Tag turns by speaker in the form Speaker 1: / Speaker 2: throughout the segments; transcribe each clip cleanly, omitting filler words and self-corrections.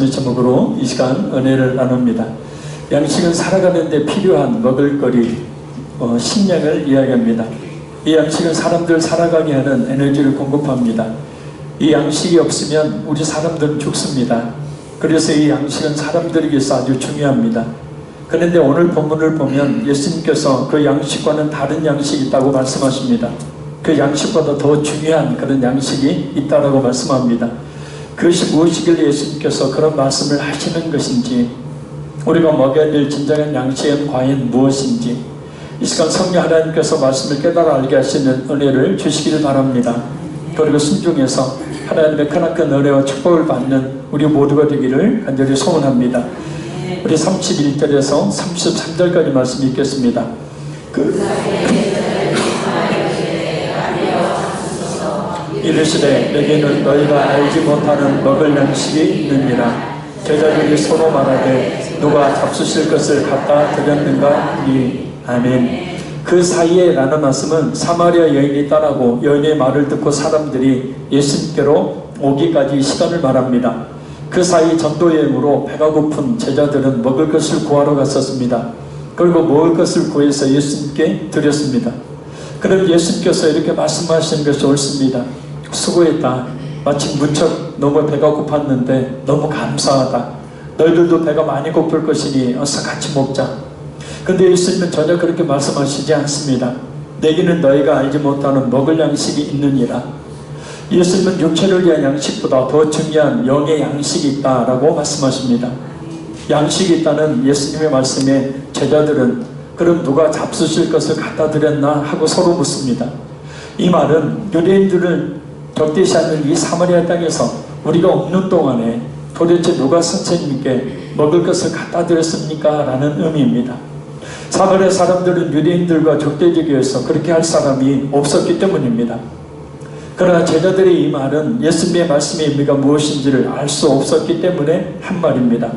Speaker 1: 말씀의 제목으로 이 시간 은혜를 나눕니다. 양식은 살아가는 데 필요한 먹을거리, 식량을 이야기합니다. 이 양식은 사람들 살아가게 하는 에너지를 공급합니다. 이 양식이 없으면 우리 사람들은 죽습니다. 그래서 이 양식은 사람들에게서 아주 중요합니다. 그런데 오늘 본문을 보면 예수님께서 그 양식과는 다른 양식이 있다고 말씀하십니다. 그 양식보다 더 중요한 그런 양식이 있다고 말씀합니다. 그것이 무엇이길래 예수님께서 그런 말씀을 하시는 것인지, 우리가 먹어야 될 진정한 양식은 과연 무엇인지 이 시간 성령 하나님께서 말씀을 깨달아 알게 하시는 은혜를 주시기를 바랍니다. 그리고 순종해서 하나님의 크나큰 은혜와 축복을 받는 우리 모두가 되기를 간절히 소원합니다. 우리 31절에서 33절까지 말씀 읽겠습니다. 이르시되 내게는 너희가 알지 못하는 먹을 양식이 있느니라. 제자들이 서로 말하되 누가 잡수실 것을 갖다 드렸는가 하니. 아멘. 그 사이에 라는 말씀은 사마리아 여인이 떠나고 여인의 말을 듣고 사람들이 예수님께로 오기까지 시간을 말합니다. 그 사이 전도여행으로 배가 고픈 제자들은 먹을 것을 구하러 갔었습니다. 그리고 먹을 것을 구해서 예수님께 드렸습니다. 그럼 예수님께서 이렇게 말씀하시는 것이 옳습니다. 수고했다. 마침 무척 너무 배가 고팠는데 너무 감사하다. 너희들도 배가 많이 고플 것이니 어서 같이 먹자. 근데 예수님은 전혀 그렇게 말씀하시지 않습니다. 내게는 너희가 알지 못하는 먹을 양식이 있느니라. 예수님은 육체를 위한 양식보다 더 중요한 영의 양식이 있다라고 말씀하십니다. 양식이 있다는 예수님의 말씀에 제자들은 그럼 누가 잡수실 것을 갖다 드렸나 하고 서로 묻습니다. 이 말은 유대인들을 적대시하는 이 사마리아 땅에서 우리가 없는 동안에 도대체 누가 선생님께 먹을 것을 갖다 드렸습니까? 라는 의미입니다. 사마리아 사람들은 유대인들과 적대적이어서 그렇게 할 사람이 없었기 때문입니다. 그러나 제자들의 이 말은 예수님의 말씀의 의미가 무엇인지를 알 수 없었기 때문에 한 말입니다.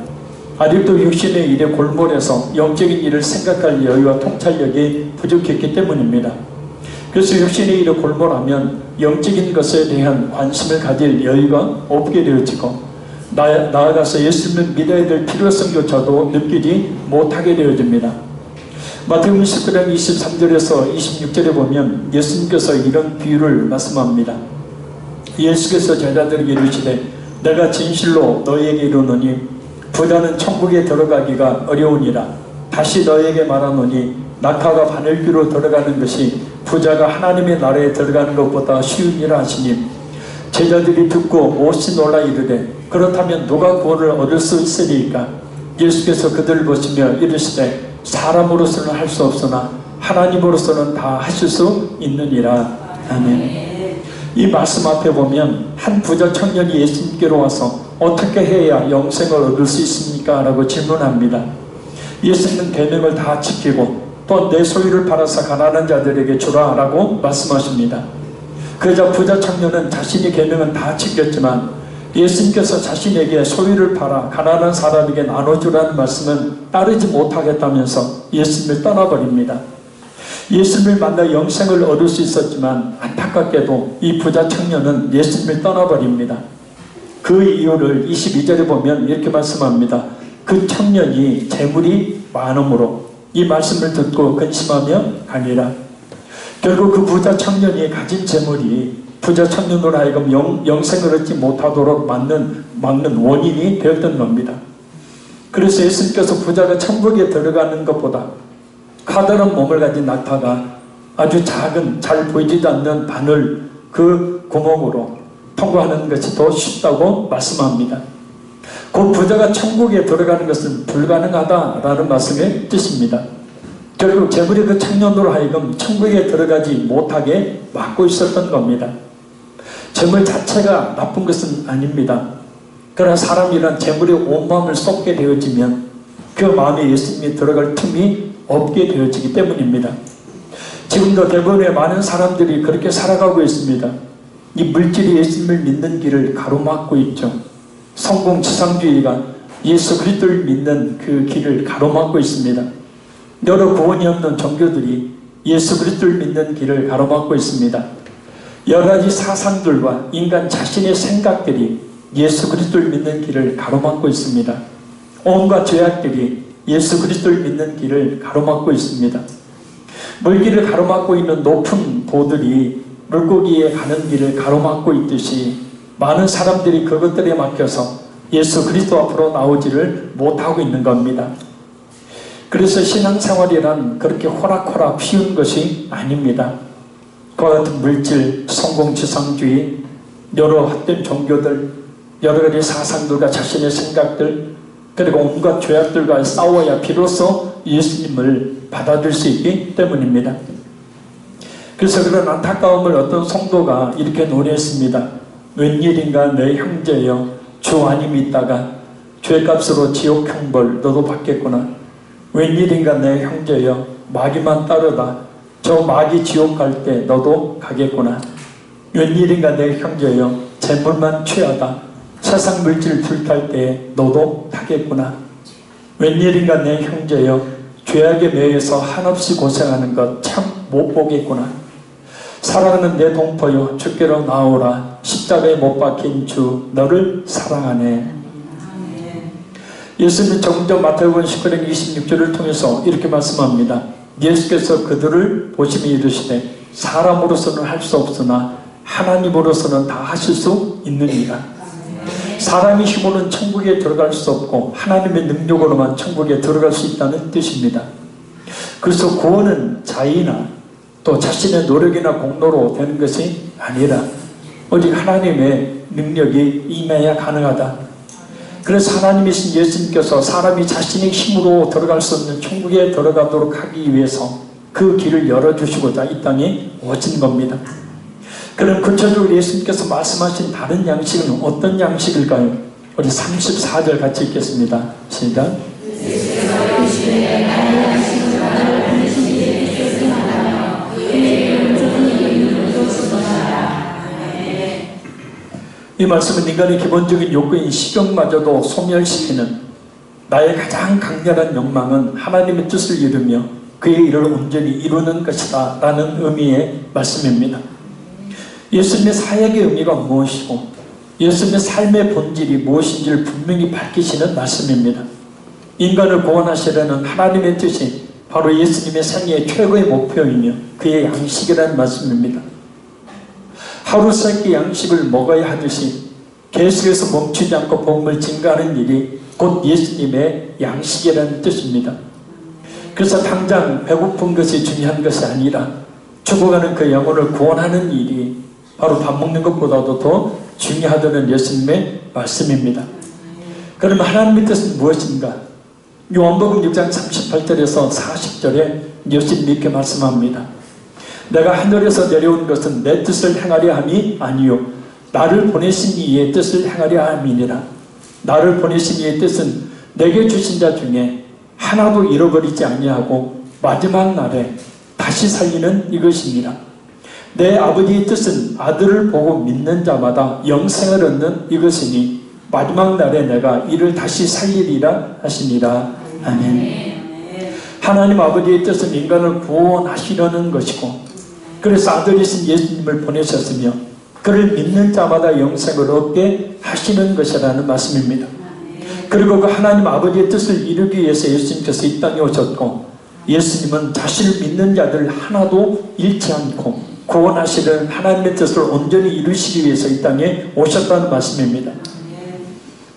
Speaker 1: 아직도 육신의 일에 골몰해서 영적인 일을 생각할 여유와 통찰력이 부족했기 때문입니다. 그래서 육신의 일에 골몰하면 영적인 것에 대한 관심을 가질 여유가 없게 되어지고 나아가서 예수님을 믿어야 될 필요성조차도 느끼지 못하게 되어집니다. 마태복음 19장 23절에서 26절에 보면 예수님께서 이런 비유를 말씀합니다. 예수께서 제자들에게 이르시되 내가 진실로 너희에게 이르노니 부자는 천국에 들어가기가 어려우니라. 다시 너희에게 말하노니 낙타가 바늘귀로 들어가는 것이 부자가 하나님의 나라에 들어가는 것보다 쉬우니라 하시니. 제자들이 듣고 몹시 놀라 이르되 그렇다면 누가 구원을 얻을 수 있으리까? 예수께서 그들을 보시며 이르시되 사람으로서는 할 수 없으나 하나님으로서는 다 하실 수 있느니라. 아멘. 이 말씀 앞에 보면 한 부자 청년이 예수님께로 와서 어떻게 해야 영생을 얻을 수 있습니까? 라고 질문합니다. 예수님은 계명을 다 지키고 또 내 소유를 팔아서 가난한 자들에게 주라 라고 말씀하십니다. 그러자 부자 청년은 자신의 계명은 다 지켰지만 예수님께서 자신에게 소유를 팔아 가난한 사람에게 나눠주라는 말씀은 따르지 못하겠다면서 예수님을 떠나버립니다. 예수님을 만나 영생을 얻을 수 있었지만 안타깝게도 이 부자 청년은 예수님을 떠나버립니다. 그 이유를 22절에 보면 이렇게 말씀합니다. 그 청년이 재물이 많음으로 이 말씀을 듣고 근심하며 가니라. 결국 그 부자 청년이 가진 재물이 부자 청년으로 하여금 영생을 얻지 못하도록 막는 원인이 되었던 겁니다. 그래서 예수님께서 부자가 천국에 들어가는 것보다 커다란 몸을 가진 낙타가 아주 작은 잘 보이지도 않는 바늘 그 구멍으로 통과하는 것이 더 쉽다고 말씀합니다. 그 부자가 천국에 들어가는 것은 불가능하다라는 말씀의 뜻입니다. 결국 재물의 그 청년으로 하여금 천국에 들어가지 못하게 막고 있었던 겁니다. 재물 자체가 나쁜 것은 아닙니다. 그러나 사람이란 재물에 온 마음을 쏟게 되어지면 그 마음에 예수님이 들어갈 틈이 없게 되어지기 때문입니다. 지금도 대부분의 많은 사람들이 그렇게 살아가고 있습니다. 이 물질이 예수님을 믿는 길을 가로막고 있죠. 성공 지상주의가 예수 그리스도를 믿는 그 길을 가로막고 있습니다. 여러 구원이 없는 종교들이 예수 그리스도를 믿는 길을 가로막고 있습니다. 여러 가지 사상들과 인간 자신의 생각들이 예수 그리스도를 믿는 길을 가로막고 있습니다. 온갖 죄악들이 예수 그리스도를 믿는 길을 가로막고 있습니다. 물길을 가로막고 있는 높은 돌들이 물고기에 가는 길을 가로막고 있듯이 많은 사람들이 그것들에 막혀서 예수 그리스도 앞으로 나오지를 못하고 있는 겁니다. 그래서 신앙생활이란 그렇게 호락호락 쉬운 것이 아닙니다. 그와 같은 물질, 성공지상주의, 여러 헛된 종교들, 여러 가지 사상들과 자신의 생각들, 그리고 온갖 죄악들과 싸워야 비로소 예수님을 받아들일 수 있기 때문입니다. 그래서 그런 안타까움을 어떤 성도가 이렇게 노래했습니다. 웬일인가 내 형제여 주 안이 믿다가 죄값으로 지옥 형벌 너도 받겠구나. 웬일인가 내 형제여 마귀만 따르다 저 마귀 지옥 갈 때 너도 가겠구나. 웬일인가 내 형제여 재물만 취하다 세상 물질 불탈 때 너도 타겠구나. 웬일인가 내 형제여 죄악에 매여서 한없이 고생하는 것 참 못 보겠구나. 사랑하는 내 동포여 주께로 나오라. 십자가에 못 박힌 주 너를 사랑하네. 예수님은 조금 전 마태복음 19장 26절을 통해서 이렇게 말씀합니다. 예수께서 그들을 보시며 이르시되 사람으로서는 할 수 없으나 하나님으로서는 다 하실 수 있느니라. 사람의 힘으로는 천국에 들어갈 수 없고 하나님의 능력으로만 천국에 들어갈 수 있다는 뜻입니다. 그래서 구원은 자의나 또 자신의 노력이나 공로로 되는 것이 아니라 오직 하나님의 능력이 임해야 가능하다. 그래서 하나님이신 예수님께서 사람이 자신의 힘으로 들어갈 수 없는 천국에 들어가도록 하기 위해서 그 길을 열어주시고자 이 땅에 오신 겁니다. 그럼 구체적으로 예수님께서 말씀하신 다른 양식은 어떤 양식일까요? 우리 34절 같이 읽겠습니다. 시작. 이 말씀은 인간의 기본적인 욕구인 식욕마저도 소멸시키는 나의 가장 강렬한 욕망은 하나님의 뜻을 이루며 그의 일을 온전히 이루는 것이다 라는 의미의 말씀입니다. 예수님의 사역의 의미가 무엇이고 예수님의 삶의 본질이 무엇인지를 분명히 밝히시는 말씀입니다. 인간을 구원하시려는 하나님의 뜻이 바로 예수님의 생애의 최고의 목표이며 그의 양식이라는 말씀입니다. 하루 세 끼 양식을 먹어야 하듯이 계속해서 멈추지 않고 복음을 증가하는 일이 곧 예수님의 양식이라는 뜻입니다. 그래서 당장 배고픈 것이 중요한 것이 아니라 죽어가는 그 영혼을 구원하는 일이 바로 밥 먹는 것보다도 더 중요하다는 예수님의 말씀입니다. 그럼 하나님의 뜻은 무엇인가? 요한복음 6장 38절에서 40절에 예수님이 이렇게 말씀합니다. 내가 하늘에서 내려온 것은 내 뜻을 행하려 함이 아니요 나를 보내신 이의 뜻을 행하려 함이니라. 나를 보내신 이의 뜻은 내게 주신 자 중에 하나도 잃어버리지 아니하고 마지막 날에 다시 살리는 이것이니라. 내 아버지의 뜻은 아들을 보고 믿는 자마다 영생을 얻는 이것이니 마지막 날에 내가 이를 다시 살리리라 하시니라. 아멘. 하나님 아버지의 뜻은 인간을 구원하시려는 것이고 그래서 아들이신 예수님을 보내셨으며 그를 믿는 자마다 영생을 얻게 하시는 것이라는 말씀입니다. 그리고 그 하나님 아버지의 뜻을 이루기 위해서 예수님께서 이 땅에 오셨고 예수님은 자신을 믿는 자들 하나도 잃지 않고 구원하시는 하나님의 뜻을 온전히 이루시기 위해서 이 땅에 오셨다는 말씀입니다.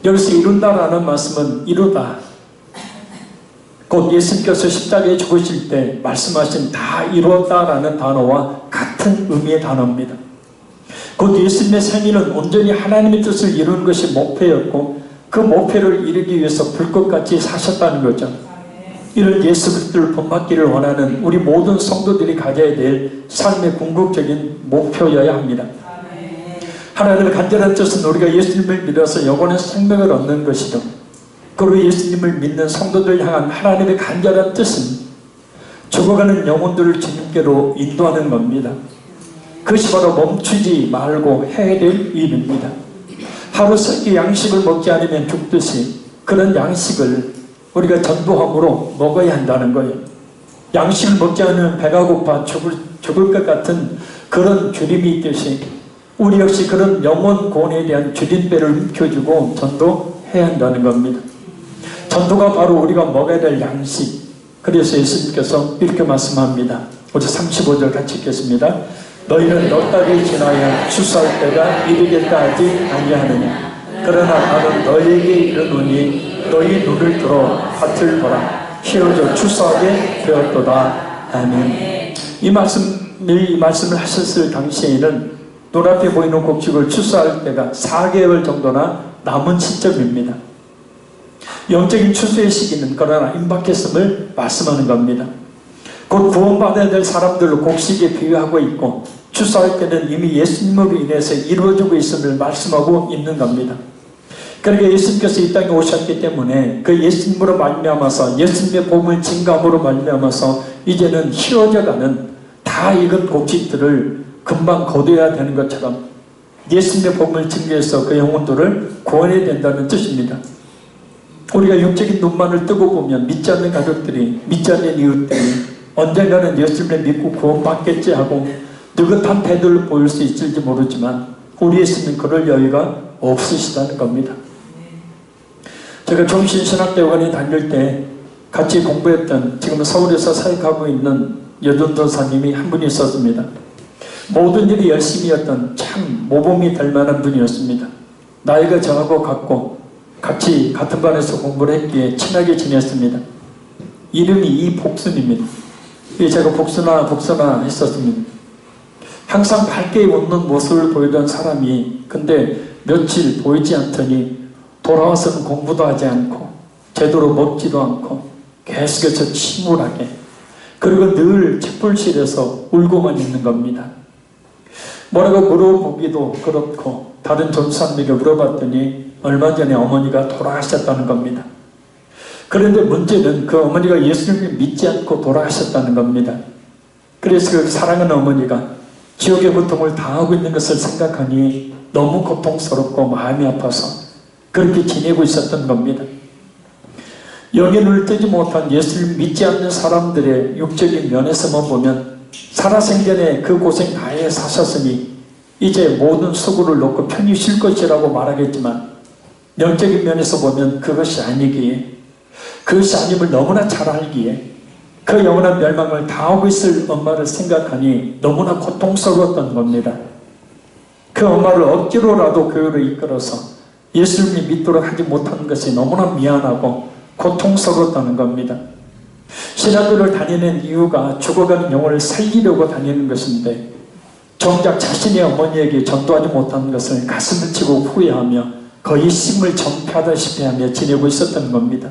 Speaker 1: 여기서 이룬다라는 말씀은 이루다 곧 예수님께서 십자가에 죽으실 때 말씀하신 다 이루었다라는 단어와 같은 의미의 단어입니다. 곧 예수님의 생일은 온전히 하나님의 뜻을 이루는 것이 목표였고 그 목표를 이루기 위해서 불꽃같이 사셨다는 거죠. 이런 예수 그리스도를 본받기를 원하는 우리 모든 성도들이 가져야 될 삶의 궁극적인 목표여야 합니다. 하나님의 간절한 뜻은 우리가 예수님을 믿어서 영원한 생명을 얻는 것이죠. 그리고 예수님을 믿는 성도들 향한 하나님의 간절한 뜻은 죽어가는 영혼들을 주님께로 인도하는 겁니다. 그것이 바로 멈추지 말고 해야 될 일입니다. 하루 세 끼 양식을 먹지 않으면 죽듯이 그런 양식을 우리가 전부함으로 먹어야 한다는 거예요. 양식을 먹지 않으면 배가 고파 죽을 것 같은 그런 주림이 있듯이 우리 역시 그런 영혼 구원에 대한 줄임배를 움켜쥐고 전도해야 한다는 겁니다. 전도가 바로 우리가 먹어야 될 양식. 그래서 예수님께서 이렇게 말씀합니다. 우리 35절 같이 읽겠습니다. 너희는 넉 달이 지나야 추수할 때가 이르겠다 하지 아니하느냐. 그러나 나는 너희에게 이르노니 너희 눈을 들어 밭을 보라. 희어져 추수하게 되었도다. 아멘. 이 말씀을 하셨을 당시에는 눈앞에 보이는 곡식을 추수할 때가 4개월 정도나 남은 시점입니다. 영적인 추수의 시기는 그러나 임박했음을 말씀하는 겁니다. 곧 구원받아야 될 사람들로 곡식에 비유하고 있고 추수할 때는 이미 예수님으로 인해서 이루어지고 있음을 말씀하고 있는 겁니다. 그러니까 예수님께서 이 땅에 오셨기 때문에 그 예수님으로 말미암아서 예수님의 복음을 증감으로 말미암아서 이제는 희어져가는 다 익은 곡식들을 금방 거둬야 되는 것처럼 예수님의 복음을 증거해서 그 영혼들을 구원해야 된다는 뜻입니다. 우리가 육적인 눈만을 뜨고 보면 믿지 않는 가족들이, 믿지 않는 이웃들이 언젠가는 예수님을 믿고 구원받겠지 하고 느긋한 태도를 보일 수 있을지 모르지만 우리 예수님은 그럴 여유가 없으시다는 겁니다. 제가 종신신학대학원에 다닐 때 같이 공부했던, 지금 서울에서 사역하고 있는 여전도사님이 한 분이 있었습니다. 모든 일이 열심히 했던 참 모범이 될 만한 분이었습니다. 나이가 저하고 같고 같이 같은 반에서 공부를 했기에 친하게 지냈습니다. 이름이 이복순입니다. 제가 복순아 했었습니다. 항상 밝게 웃는 모습을 보이던 사람이 근데 며칠 보이지 않더니 돌아와서는 공부도 하지 않고 제대로 먹지도 않고 계속해서 침울하게, 그리고 늘 책불실에서 울고만 있는 겁니다. 뭐라고 물어보기도 그렇고 다른 전사님에게 물어봤더니 얼마 전에 어머니가 돌아가셨다는 겁니다. 그런데 문제는 그 어머니가 예수님을 믿지 않고 돌아가셨다는 겁니다. 그래서 그 사랑하는 어머니가 지옥의 고통을 당하고 있는 것을 생각하니 너무 고통스럽고 마음이 아파서 그렇게 지내고 있었던 겁니다. 영의 눈을 뜨지 못한 예수를 믿지 않는 사람들의 육적인 면에서만 보면 살아생전에 그 고생 다해 사셨으니 이제 모든 수고를 놓고 편히 쉴 것이라고 말하겠지만 영적인 면에서 보면 그것이 아니기에, 그것이 아님을 너무나 잘 알기에 그 영원한 멸망을 당하고 있을 엄마를 생각하니 너무나 고통스러웠던 겁니다. 그 엄마를 억지로라도 교회로 이끌어서 예수님을 믿도록 하지 못한 것이 너무나 미안하고 고통스러웠다는 겁니다. 신학교를 다니는 이유가 죽어가는 영혼을 살리려고 다니는 것인데 정작 자신의 어머니에게 전도하지 못한 것을 가슴을 치고 후회하며 거의 심을 전폐하다시피 하며 지내고 있었던 겁니다.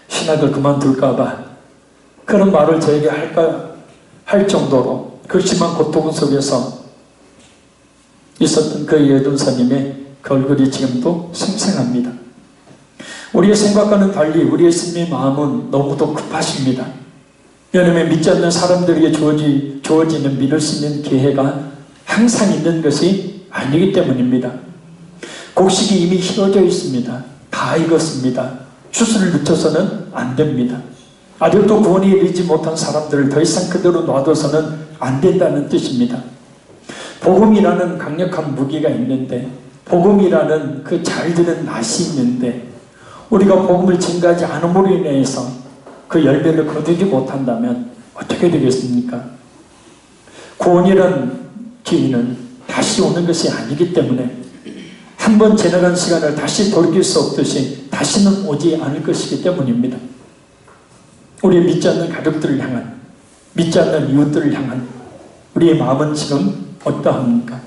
Speaker 1: 신학을 그만둘까봐 그런 말을 저에게 할 정도로 그 심한 고통 속에서 있었던 그 여전사님의 그 얼굴이 지금도 생생합니다. 우리의 생각과는 달리 우리의 예수님의 마음은 너무도 급하십니다. 왜냐하면 믿지 않는 사람들에게 주어지는 믿을 수 있는 기회가 항상 있는 것이 아니기 때문입니다. 곡식이 이미 희어져 있습니다. 다 익었습니다. 추수를 늦춰서는 안 됩니다. 아직도 구원에 이르지 못한 사람들을 더 이상 그대로 놔둬서는 안 된다는 뜻입니다. 복음이라는 강력한 무기가 있는데, 복음이라는 그 잘 드는 낫이 있는데 우리가 복음을 증거하지 않음으로 인해서 그 열매를 거두지 못한다면 어떻게 되겠습니까? 구원이라는 기회는 다시 오는 것이 아니기 때문에 한 번 지나간 시간을 다시 돌이킬 수 없듯이 다시는 오지 않을 것이기 때문입니다. 우리의 믿지 않는 가족들을 향한, 믿지 않는 이웃들을 향한 우리의 마음은 지금 어떠합니까?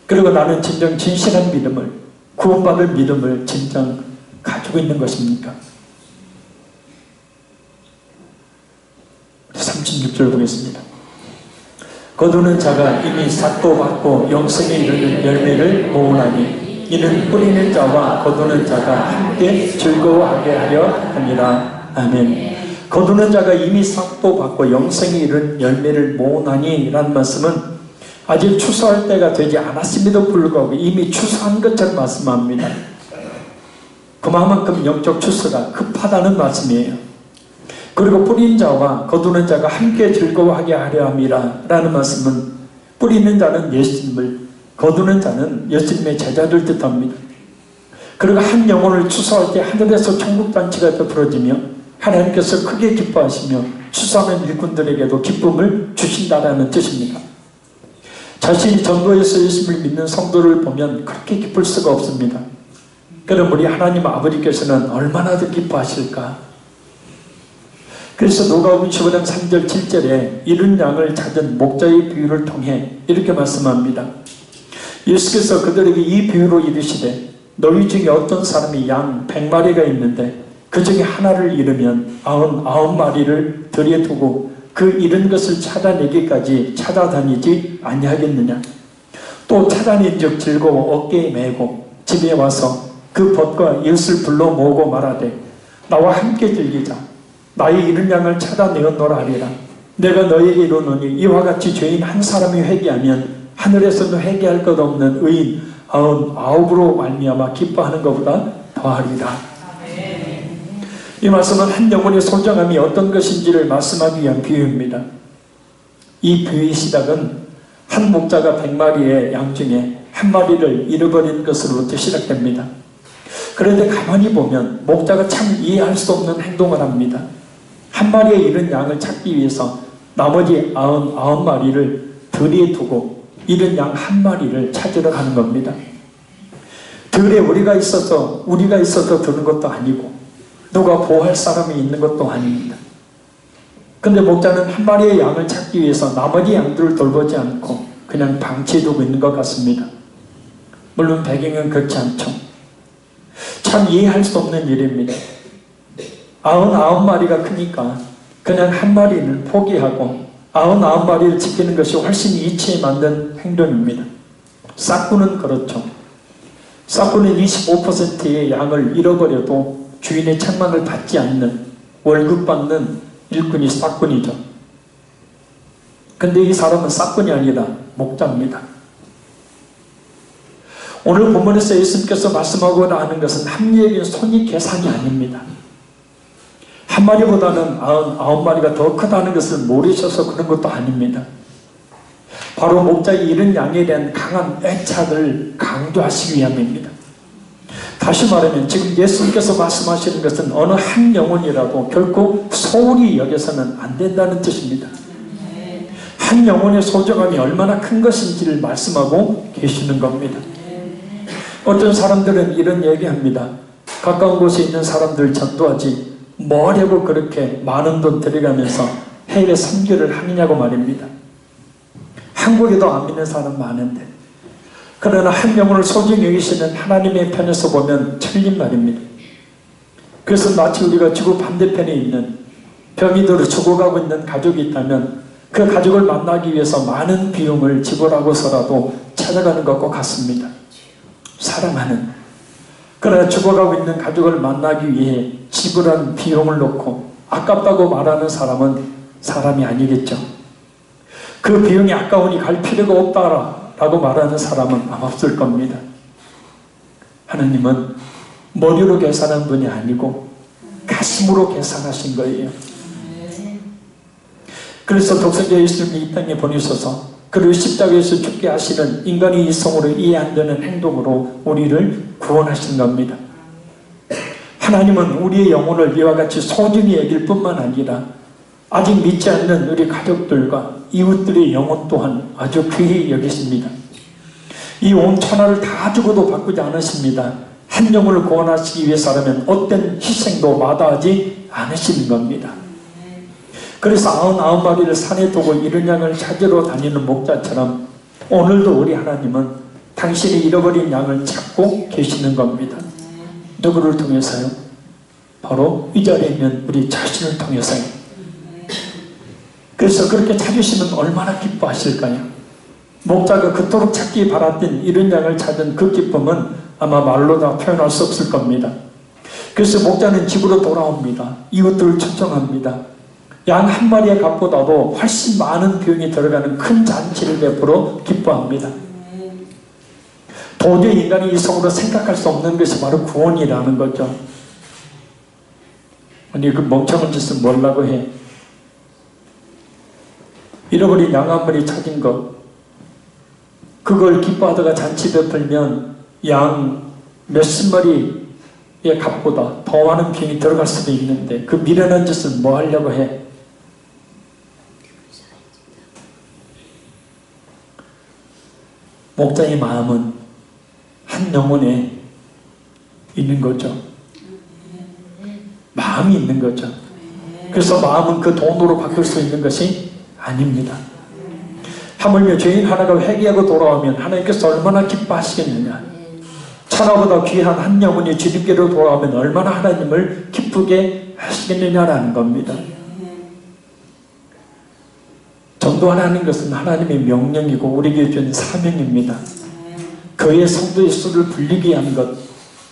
Speaker 1: 그리고 나는 진정 진실한 믿음을, 구원받을 믿음을 진정 가지고 있는 것입니까? 36절 보겠습니다. 거두는 자가 이미 삭도 받고 영생에 이르는 열매를 모으나니 이는 뿌리는 자와 거두는 자가 함께 즐거워하게 하려 함이라. 아멘. 거두는 자가 이미 삭도 받고 영생에 이르는 열매를 모으나니 라는 말씀은 아직 추수할 때가 되지 않았음에도 불구하고 이미 추수한 것처럼 말씀합니다. 그만큼 영적 추수가 급하다는 말씀이에요. 그리고 뿌린 자와 거두는 자가 함께 즐거워하게 하려 함이라 라는 말씀은 뿌리는 자는 예수님을, 거두는 자는 예수님의 제자를 뜻합니다. 그리고 한 영혼을 추수할 때 하늘에서 천국잔치가 베풀어지며 하나님께서 크게 기뻐하시며 추수하는 일꾼들에게도 기쁨을 주신다라는 뜻입니다. 자신이 전도에서 예수님을 믿는 성도를 보면 그렇게 기쁠 수가 없습니다. 그럼 우리 하나님 아버지께서는 얼마나 더 기뻐하실까? 그래서 누가복음 15장 3절 7절에 잃은 양을 찾은 목자의 비유를 통해 이렇게 말씀합니다. 예수께서 그들에게 이 비유로 이르시되 너희 중에 어떤 사람이 양 100마리가 있는데 그 중에 하나를 잃으면 99마리를 들여 두고 그 잃은 것을 찾아내기까지 찾아다니지 아니하겠느냐. 또 찾아낸즉 즐거워 어깨에 메고 집에 와서 그 벗과 이웃을 불러 모으고 말하되 나와 함께 즐기자. 나의 잃은 양을 찾아내었노라 하리라. 내가 너에게 이르노니 이와 같이 죄인 한 사람이 회개하면 하늘에서는 회개할 것 없는 의인 99으로 말미암아 기뻐하는 것보다 더하리라. 이 말씀은 한 영혼의 소중함이 어떤 것인지를 말씀하기 위한 비유입니다. 이 비유의 시작은 한 목자가 100마리의 양 중에 한 마리를 잃어버린 것으로부터 시작됩니다. 그런데 가만히 보면 목자가 참 이해할 수 없는 행동을 합니다. 한 마리의 잃은 양을 찾기 위해서 나머지 99마리를 들에 두고 잃은 양 한 마리를 찾으러 가는 겁니다. 들에 우리가 있어서 드는 것도 아니고 누가 보호할 사람이 있는 것도 아닙니다. 근데 목자는 한 마리의 양을 찾기 위해서 나머지 양들을 돌보지 않고 그냥 방치해두고 있는 것 같습니다. 물론 배경은 그렇지 않죠. 참 이해할 수 없는 일입니다. 99마리가 크니까 그냥 한 마리는 포기하고 99마리를 지키는 것이 훨씬 이치에 맞는 행동입니다. 싹구는 그렇죠. 싹구는 25%의 양을 잃어버려도 주인의 책망을 받지 않는, 월급 받는 일꾼이 싹꾼이죠. 근데 이 사람은 싹꾼이 아니라 목자입니다. 오늘 본문에서 예수님께서 말씀하고자 하는 것은 합리적인 손익 계산이 아닙니다. 한 마리보다는 99마리가 더 크다는 것을 모르셔서 그런 것도 아닙니다. 바로 목자의 잃은 양에 대한 강한 애착을 강조하시기 위함입니다. 다시 말하면 지금 예수님께서 말씀하시는 것은 어느 한 영혼이라도 결코 소홀히 여겨서는 안 된다는 뜻입니다. 한 영혼의 소중함이 얼마나 큰 것인지를 말씀하고 계시는 겁니다. 어떤 사람들은 이런 얘기합니다. 가까운 곳에 있는 사람들 전도하지 뭐하려고 그렇게 많은 돈 들여가면서 해외 선교를 하느냐고 말입니다. 한국에도 안 믿는 사람 많은데, 그러나 한 영혼을 소중히 여기시는 하나님의 편에서 보면 틀린 말입니다. 그래서 마치 우리가 지구 반대편에 있는 병이 들어 죽어가고 있는 가족이 있다면 그 가족을 만나기 위해서 많은 비용을 지불하고서라도 찾아가는 것과 같습니다. 사랑하는, 그러나 죽어가고 있는 가족을 만나기 위해 지불한 비용을 놓고 아깝다고 말하는 사람은 사람이 아니겠죠. 그 비용이 아까우니 갈 필요가 없다라고 말하는 사람은 아마 없을 겁니다. 하나님은 머리로 계산한 분이 아니고 가슴으로 계산하신 거예요. 그래서 독생자 예수님이 이 땅에 보내셔서 그리고 십자가에서 죽게 하시는 인간의 이성으로 이해 안 되는 행동으로 우리를 구원하신 겁니다. 하나님은 우리의 영혼을 이와 같이 소중히 여길 뿐만 아니라 아직 믿지 않는 우리 가족들과 이웃들의 영혼 또한 아주 귀히 여기십니다. 이 온 천하를 다 주고도 바꾸지 않으십니다. 한 영혼을 구원하시기 위해서라면 어떤 희생도 마다하지 않으시는 겁니다. 그래서 99마리를 산에 두고 잃은 양을 찾으러 다니는 목자처럼 오늘도 우리 하나님은 당신이 잃어버린 양을 찾고 계시는 겁니다. 누구를 통해서요? 바로 이 자리에 있는 우리 자신을 통해서요. 그래서 그렇게 찾으시면 얼마나 기뻐하실까요? 목자가 그토록 찾기 바랐던 잃은 양을 찾은 그 기쁨은 아마 말로 다 표현할 수 없을 겁니다. 그래서 목자는 집으로 돌아옵니다. 이웃들을 초청합니다. 양 한 마리의 값보다도 훨씬 많은 비용이 들어가는 큰 잔치를 베풀어 기뻐합니다. 도저히 인간이 이성으로 생각할 수 없는 것이 바로 구원이라는 거죠. 아니 그 멍청한 짓은 뭐라고 해? 잃어버린 양 한 마리 찾은 것, 그걸 기뻐하다가 잔치 베풀면 양 몇십 마리의 값보다 더 많은 병이 들어갈 수도 있는데 그 미련한 짓을 뭐 하려고 해? 목자의 마음은 한 영혼에 있는 거죠. 마음이 있는 거죠. 그래서 마음은 그 돈으로 바꿀 수 있는 것이 아닙니다. 하물며 죄인 하나가 회개하고 돌아오면 하나님께서 얼마나 기뻐하시겠느냐. 천하보다 귀한 한 영혼이 주님께로 돌아오면 얼마나 하나님을 기쁘게 하시겠느냐라는 겁니다. 전도하는 것은 하나님의 명령이고 우리에게 준 사명입니다. 그의 성도의 수를 불리게 하는 것,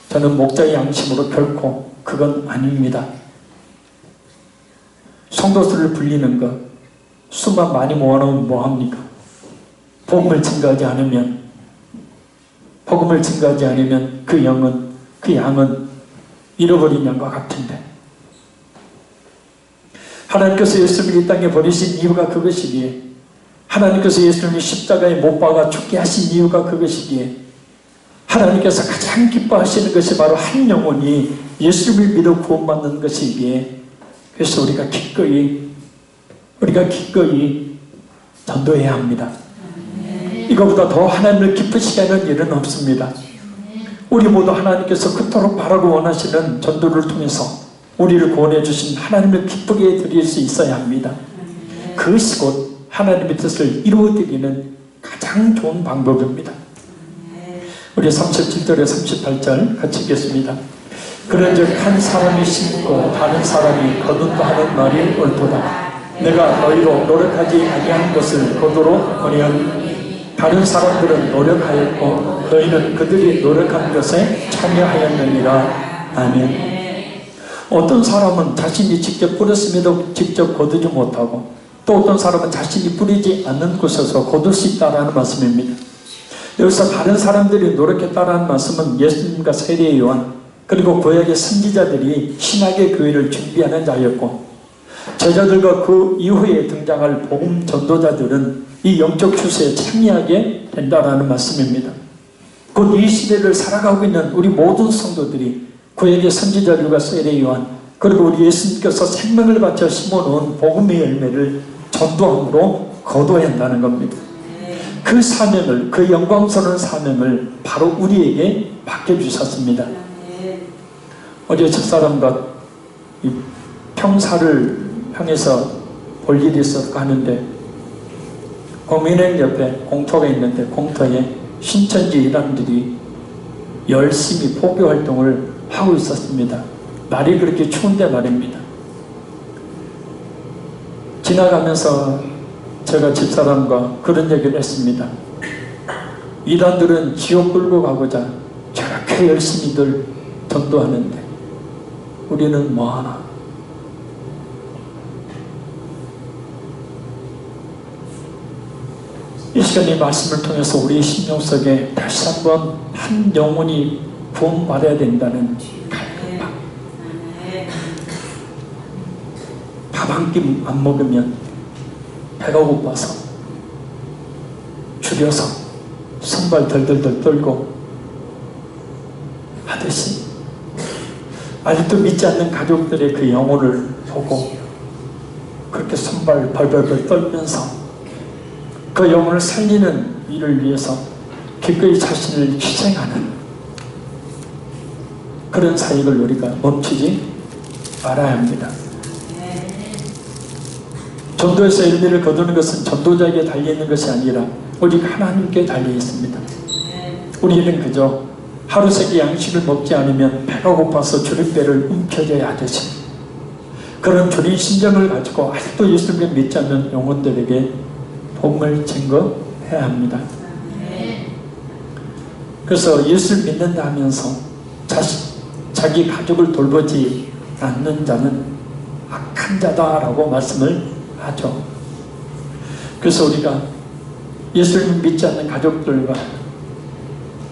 Speaker 1: 저는 목자의 양심으로 결코 그건 아닙니다. 성도 수를 불리는 것, 수만 많이 모아놓으면 뭐합니까? 복음을 증거하지 않으면 그 양은 잃어버린 양과 같은데, 하나님께서 예수님을 이 땅에 버리신 이유가 그것이기에, 하나님께서 예수님을 십자가에 못 박아 죽게 하신 이유가 그것이기에, 하나님께서 가장 기뻐하시는 것이 바로 한 영혼이 예수님을 믿어 구원받는 것이기에, 그래서 우리가 기꺼이 전도해야 합니다. 이거보다 더 하나님을 기쁘시게 하는 일은 없습니다. 우리 모두 하나님께서 그토록 바라고 원하시는 전도를 통해서 우리를 구원해 주신 하나님을 기쁘게 드릴 수 있어야 합니다. 그것이 곧 하나님의 뜻을 이루어드리는 가장 좋은 방법입니다. 우리 37절에 38절 같이 읽겠습니다. 그런즉 한 사람이 심고 다른 사람이 거둔다 하는 말이 옳도다. 내가 너희로 노력하지 아니한 것을 거두러 거니하니 다른 사람들은 노력하였고 너희는 그들이 노력한 것에 참여하였느니라. 아멘. 어떤 사람은 자신이 직접 뿌렸음에도 직접 거두지 못하고, 또 어떤 사람은 자신이 뿌리지 않는 곳에서 거둘 수 있다는 말씀입니다. 여기서 다른 사람들이 노력했다는 말씀은 예수님과 세례 요한 그리고 구약의 선지자들이 신학의 교회를 준비하는 자였고, 제자들과 그 이후에 등장할 복음 전도자들은 이 영적 추세에 참여하게 된다는 말씀입니다. 곧 이 시대를 살아가고 있는 우리 모든 성도들이 구약의 선지자들과 세례 요한 그리고 우리 예수님께서 생명을 바쳐 심어놓은 복음의 열매를 전도함으로 거둬야 한다는 겁니다. 그 사명을, 그 영광스러운 사명을 바로 우리에게 맡겨주셨습니다. 어제 집사람과 이 평사를 향해서 볼 일이 있어서 가는데, 공인행 옆에 공터가 있는데 공터에 신천지 일원들이 열심히 포교 활동을 하고 있었습니다. 날이 그렇게 추운데 말입니다. 지나가면서 제가 집사람과 그런 얘기를 했습니다. 이단들은 지옥 끌고 가고자 저렇게 열심히들 전도하는데 우리는 뭐하나. 이 시간 이 말씀을 통해서 우리의 심령 속에 다시 한번 한 영혼이 구원받아야 된다는 갈급함. 밥 한 끼 안 먹으면 배가 고파서 줄여서 손발 덜덜덜 떨고 하듯이 아직도 믿지 않는 가족들의 그 영혼을 보고 그렇게 손발 벌벌벌 떨면서 그 영혼을 살리는 일을 위해서 기꺼이 자신을 희생하는 그런 사역을 우리가 멈추지 말아야 합니다. 전도에서 열매를 거두는 것은 전도자에게 달려있는 것이 아니라 오직 하나님께 달려있습니다. 우리는 그저 하루 세끼 양식을 먹지 않으면 배가 고파서 주름배를 움켜져야 하듯이 그런 주린 심정을 가지고 아직도 예수님을 믿지 않는 영혼들에게 복음을 증거해야 합니다. 그래서 예수를 믿는다 하면서 자기 가족을 돌보지 않는 자는 악한 자다라고 말씀을 하죠. 그래서 우리가 예수를 믿지 않는 가족들과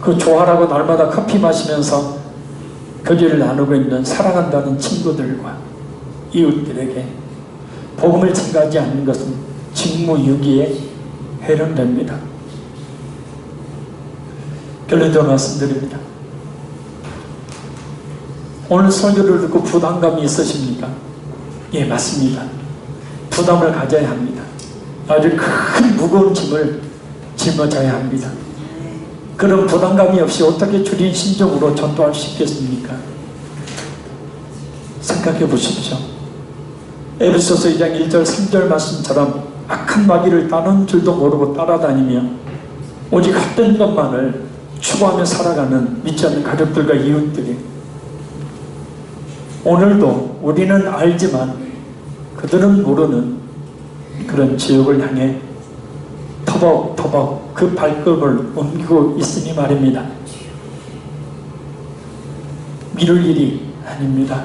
Speaker 1: 그 좋아라고 날마다 커피 마시면서 교제를 나누고 있는 사랑한다는 친구들과 이웃들에게 복음을 증거하지 않는 것은 직무유기에 해당됩니다. 결론적으로 말씀드립니다. 오늘 설교를 듣고 부담감이 있으십니까? 예, 맞습니다. 부담을 가져야 합니다. 아주 큰 무거운 짐을 짊어져야 합니다. 그런 부담감이 없이 어떻게 주린 심정으로 전도할 수 있겠습니까? 생각해 보십시오. 에베소서 2장 1절 3절 말씀처럼 악한 마귀를 따는 줄도 모르고 따라다니며 오직 헛된 것만을 추구하며 살아가는 믿지 않는 가족들과 이웃들이, 오늘도 우리는 알지만 그들은 모르는 그런 지옥을 향해 터벅터벅 그 발걸음을 옮기고 있으니 말입니다. 미룰 일이 아닙니다.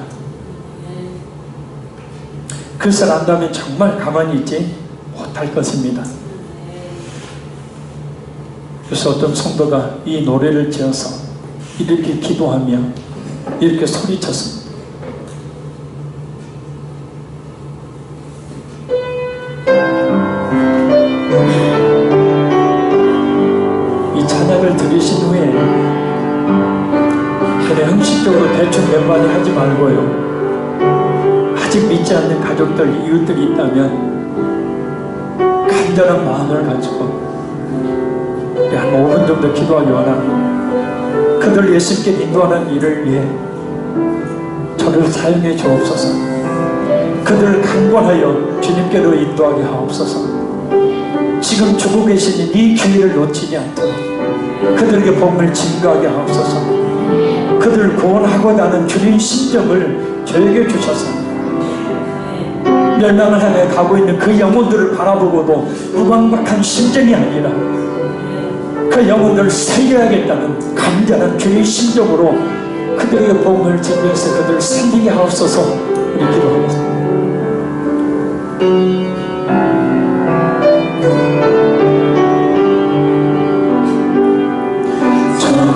Speaker 1: 그것을 안다면 정말 가만히 있지 못할 것입니다. 그래서 어떤 성도가 이 노래를 지어서 이렇게 기도하며 이렇게 소리쳤습니다. 이 찬양을 들으신 후에 그냥 형식적으로 대충 몇 마디 하지 말고요, 아직 믿지 않는 가족들, 이웃들이 있다면 간절한 마음을 가지고 한 5분 정도 기도하기 원하고, 그들 예수님께 인도하는 일을 위해 저를 사용해 주옵소서. 그들을 강권하여 주님께로 인도하게 하옵소서. 지금 주고 계시는 이 기회를 놓치지 않도록 그들에게 복음을 증거하게 하옵소서. 그들을 구원하고자 하는 주님 심정을 저에게 주셔서 멸망을 향해 가고 있는 그 영혼들을 바라보고도 무감각한 심정이 아니라 그 영혼들을 살려야겠다는 간절한 주의 심정으로 그들에게 복음을 증거해서 그들을 살리게 하옵소서. 우리 기도하겠습니다.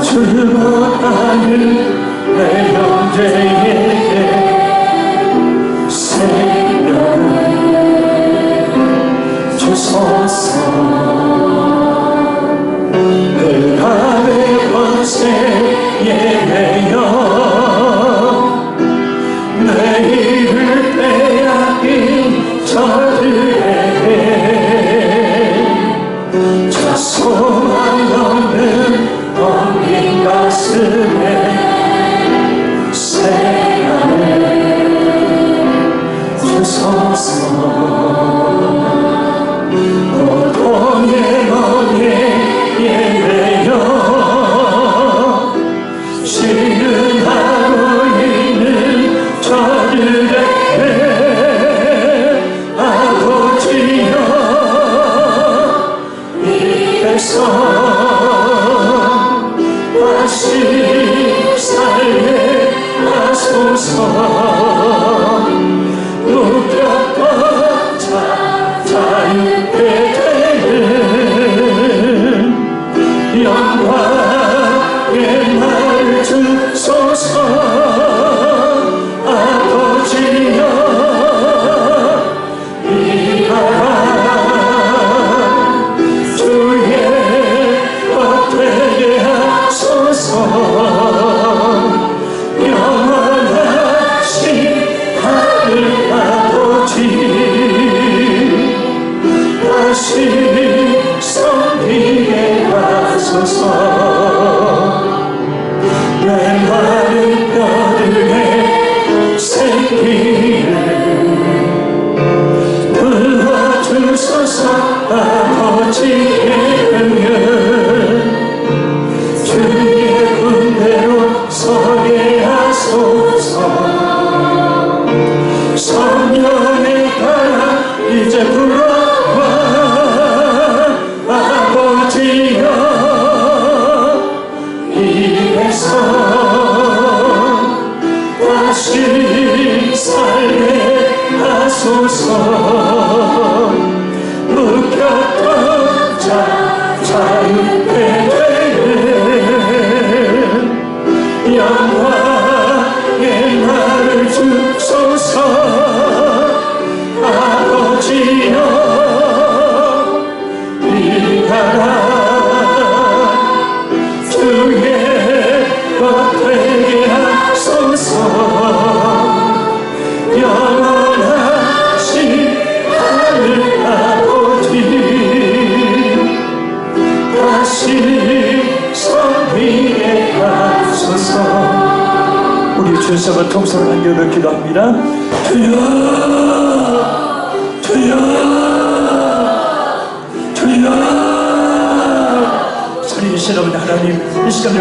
Speaker 1: 저주하는 내 형제에게 생명을 주소서. 그 밤의 권세에 매여 내일을 빼앗긴 저들에게 저 소망 없는 엉킨 가슴에 생명을 주소서. 고통의 멍에 예매여 쉬는 하루 있는 저들에게 아버지여 이 백성 다시 살게 하소서. 묶였던 자유케 되는 영광의 날 주소서. 아버지여 이 나라 주의 것 되게 하소서. 영원하신 하늘 아버지 다시 섬기게 하소서. 내 마른 뼈들에 생기를 불러주소서. 아버지의 은혜 주의 군대로 서게 하소서. 성령의 바람 이제 불어와 아버지여 이 백성 다시 살게 하소서. 묶였던 자유케 되는 영광의 날을 주소서. 아버지여 이 나라 주 주옵소서. 우리 주여서 통성을 한겨도 기도합니다. 주여, 주여, 주여. 살리신 아버지 하나님, 이 시간